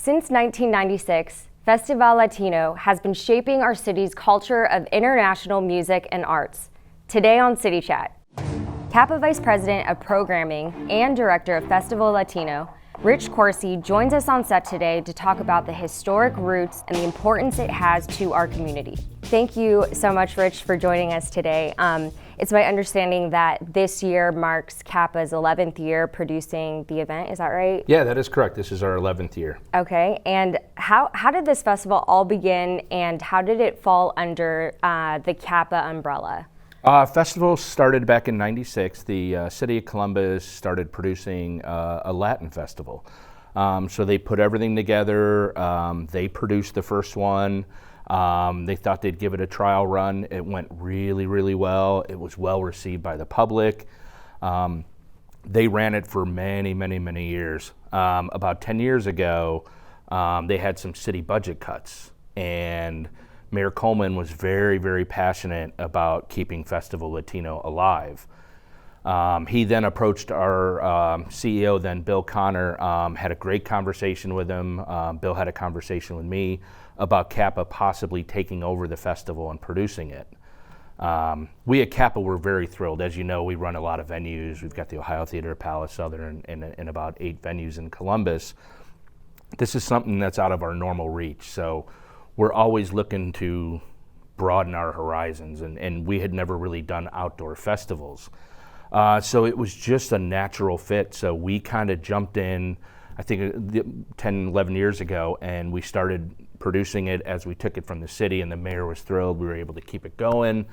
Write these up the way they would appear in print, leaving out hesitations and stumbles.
Since 1996, Festival Latino has been shaping our city's culture of international music and arts. Today on City Chat, CAPA Vice President of Programming and Director of Festival Latino, Rich Corsi, joins us on set today to talk about the historic roots and the importance it has to our community. Thank you so much, Rich, for joining us today. It's my understanding that this year marks CAPA's 11th year producing the event. Is that right? Yeah, that is correct. This is our 11th year. Okay, and how did this festival all begin, and how did it fall under the CAPA umbrella? Festival started back in '96. The city of Columbus started producing a Latin festival. So they put everything together. They produced the first one. They thought they'd give it a trial run. It went really, really well. It was well received by the public. They ran it for many, many, many years. About 10 years ago, they had some city budget cuts, and Mayor Coleman was very, very passionate about keeping Festival Latino alive. He then approached our CEO, then Bill Connor, had a great conversation with him. Bill had a conversation with me about CAPA possibly taking over the festival and producing it. We at CAPA were very thrilled. As you know, we run a lot of venues. We've got the Ohio Theater, Palace Southern, and about 8 venues in Columbus. This is something that's out of our normal reach. So we're always looking to broaden our horizons, and we had never really done outdoor festivals. So it was just a natural fit. So we kind of jumped in, I think 10, 11 years ago, and we started producing it as we took it from the city, and the mayor was thrilled. We were able to keep it going.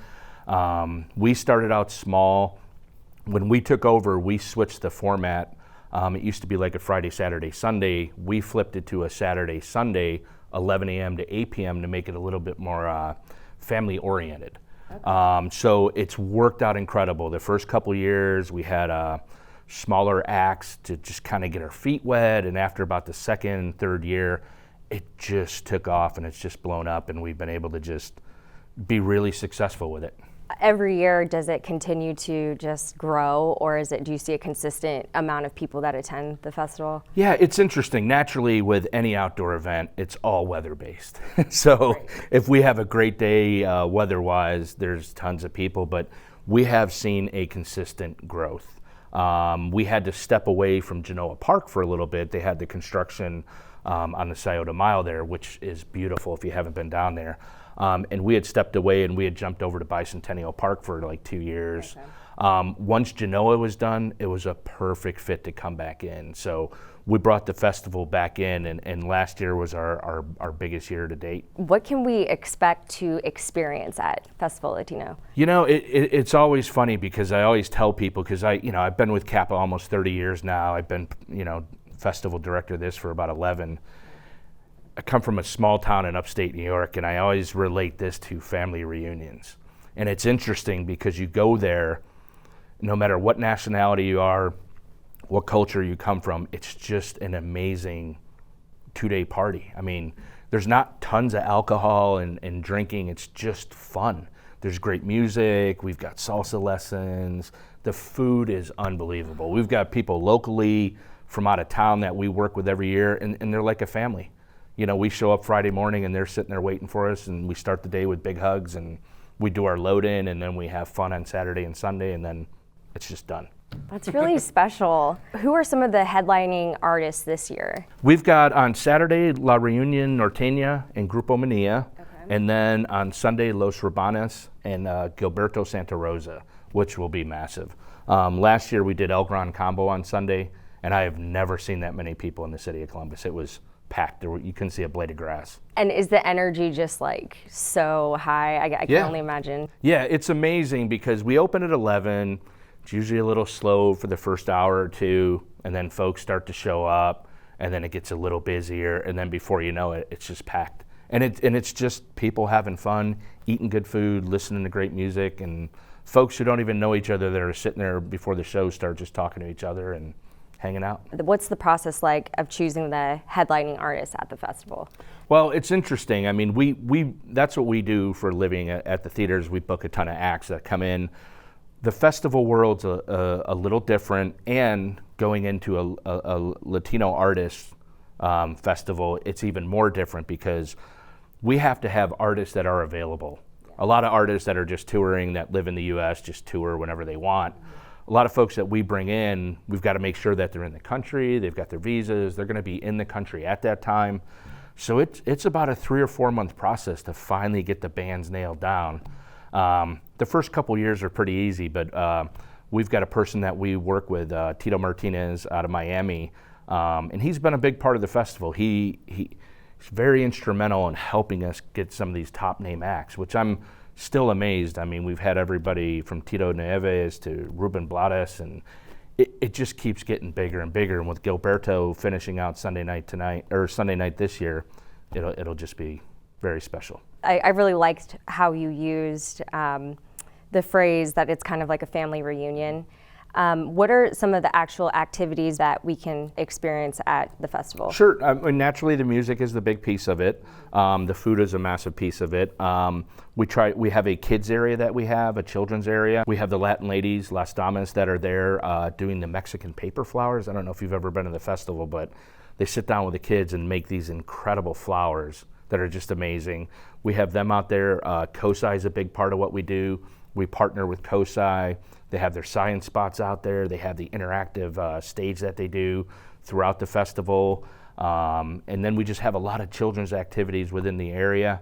We started out small. When we took over, we switched the format. It used to be like a Friday, Saturday, Sunday. We flipped it to a Saturday, Sunday, 11 a.m. to 8 p.m. to make it a little bit more family-oriented. Okay. So it's worked out incredible. The first couple years, we had smaller acts to just kind of get our feet wet, and after about the second and third year, it just took off, and it's just blown up, and we've been able to just be really successful with it. Every year, does it continue to just grow, or do you see a consistent amount of people that attend the festival? Yeah, it's interesting. Naturally, with any outdoor event, it's all weather-based. So right. If we have a great day weather-wise, there's tons of people, but we have seen a consistent growth. We had to step away from Genoa Park for a little bit. They had the construction on the Scioto Mile there, which is beautiful if you haven't been down there. And we had stepped away, and we had jumped over to Bicentennial Park for like 2 years. Okay. Once Genoa was done, it was a perfect fit to come back in. So we brought the festival back in, and last year was our biggest year to date. What can we expect to experience at Festival Latino? You know, it's always funny because I always tell people, because I've been with CAPA almost 30 years now. I've been, festival director of this for about 11. I come from a small town in upstate New York, and I always relate this to family reunions. And it's interesting because you go there, no matter what nationality you are, what culture you come from, it's just an amazing 2-day party. I mean, there's not tons of alcohol and drinking, it's just fun. There's great music, we've got salsa lessons, the food is unbelievable. We've got people locally from out of town that we work with every year, and they're like a family. We show up Friday morning, and they're sitting there waiting for us, and we start the day with big hugs, and we do our load in, and then we have fun on Saturday and Sunday, and then it's just done. That's really special. Who are some of the headlining artists this year? We've got on Saturday, La Reunion Norteña and Grupo Manilla, okay. And then on Sunday, Los Rabanes and Gilberto Santa Rosa, which will be massive. Last year, we did El Gran Combo on Sunday, and I have never seen that many people in the city of Columbus. It was packed. You couldn't see a blade of grass. And is the energy just like so high? I can only imagine. Yeah, it's amazing because we open at 11. It's usually a little slow for the first hour or two, and then folks start to show up, and then it gets a little busier, and then before you know it, it's just packed. And it's just people having fun, eating good food, listening to great music, and folks who don't even know each other that are sitting there before the show start just talking to each other and hanging out. What's the process like of choosing the headlining artists at the festival? Well, it's interesting. I mean, we that's what we do for a living at the theaters. We book a ton of acts that come in. The festival world's a little different, and going into a Latino artist festival, it's even more different because we have to have artists that are available. A lot of artists that are just touring, that live in the U.S., just tour whenever they want. A lot of folks that we bring in, we've got to make sure that they're in the country, they've got their visas, they're going to be in the country at that time. So it's about a 3 or 4 month process to finally get the bands nailed down. The first couple years are pretty easy, but we've got a person that we work with, Tito Martinez out of Miami, and he's been a big part of the festival. He's very instrumental in helping us get some of these top name acts, which I'm still amazed. I mean, we've had everybody from Tito Nieves to Ruben Blades, and it just keeps getting bigger and bigger. And with Gilberto finishing out Sunday night this year, it'll just be very special. I really liked how you used the phrase that it's kind of like a family reunion. What are some of the actual activities that we can experience at the festival? Sure. I mean, naturally, the music is the big piece of it. The food is a massive piece of it. We have a kids area that we have, a children's area. We have the Latin ladies, Las Damas, that are there doing the Mexican paper flowers. I don't know if you've ever been to the festival, but they sit down with the kids and make these incredible flowers that are just amazing. We have them out there. COSI is a big part of what we do. We partner with COSI. They have their science spots out there. They have the interactive stage that they do throughout the festival. And then we just have a lot of children's activities within the area.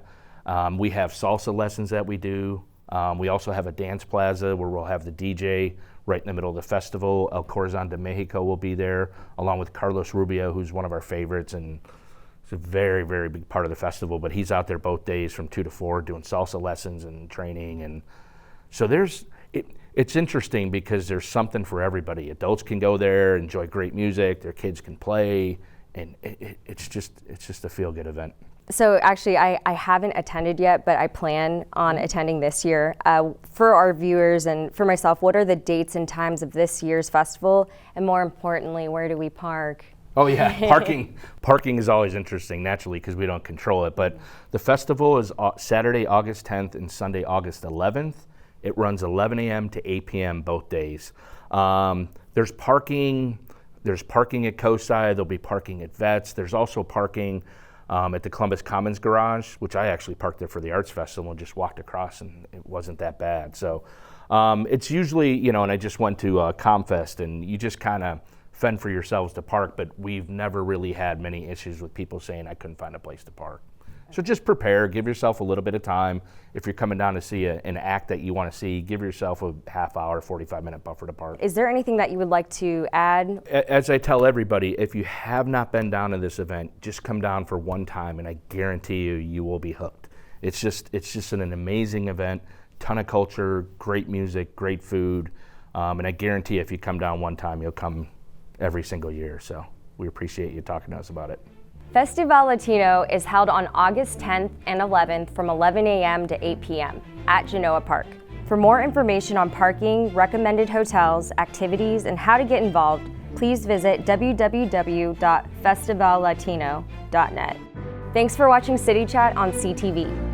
We have salsa lessons that we do. We also have a dance plaza where we'll have the DJ right in the middle of the festival. El Corazon de Mexico will be there, along with Carlos Rubio, who's one of our favorites, and it's a very, very big part of the festival. But he's out there both days from 2 to 4 doing salsa lessons and training. And so it's interesting because there's something for everybody. Adults can go there, enjoy great music, their kids can play, and it's just a feel-good event. So actually, I haven't attended yet, but I plan on attending this year. For our viewers and for myself, what are the dates and times of this year's festival? And more importantly, where do we park? Oh yeah, parking is always interesting, naturally, because we don't control it. But the festival is Saturday, August 10th and Sunday, August 11th. It runs 11 a.m. to 8 p.m. both days. There's parking at COSI. There'll be parking at Vets. There's also parking at the Columbus Commons Garage, which I actually parked there for the Arts Festival and just walked across, and it wasn't that bad. So it's usually, and I just went to ComFest, and you just kind of fend for yourselves to park, but we've never really had many issues with people saying I couldn't find a place to park. So just prepare, give yourself a little bit of time. If you're coming down to see an act that you want to see, give yourself a half hour, 45-minute buffer to park. Is there anything that you would like to add? As I tell everybody, if you have not been down to this event, just come down for one time, and I guarantee you will be hooked. It's just an amazing event, ton of culture, great music, great food, and I guarantee if you come down one time, you'll come every single year. So we appreciate you talking to us about it. Festival Latino is held on August 10th and 11th from 11 a.m. to 8 p.m. at Genoa Park. For more information on parking, recommended hotels, activities, and how to get involved, please visit www.festivallatino.net. Thanks for watching City Chat on CTV.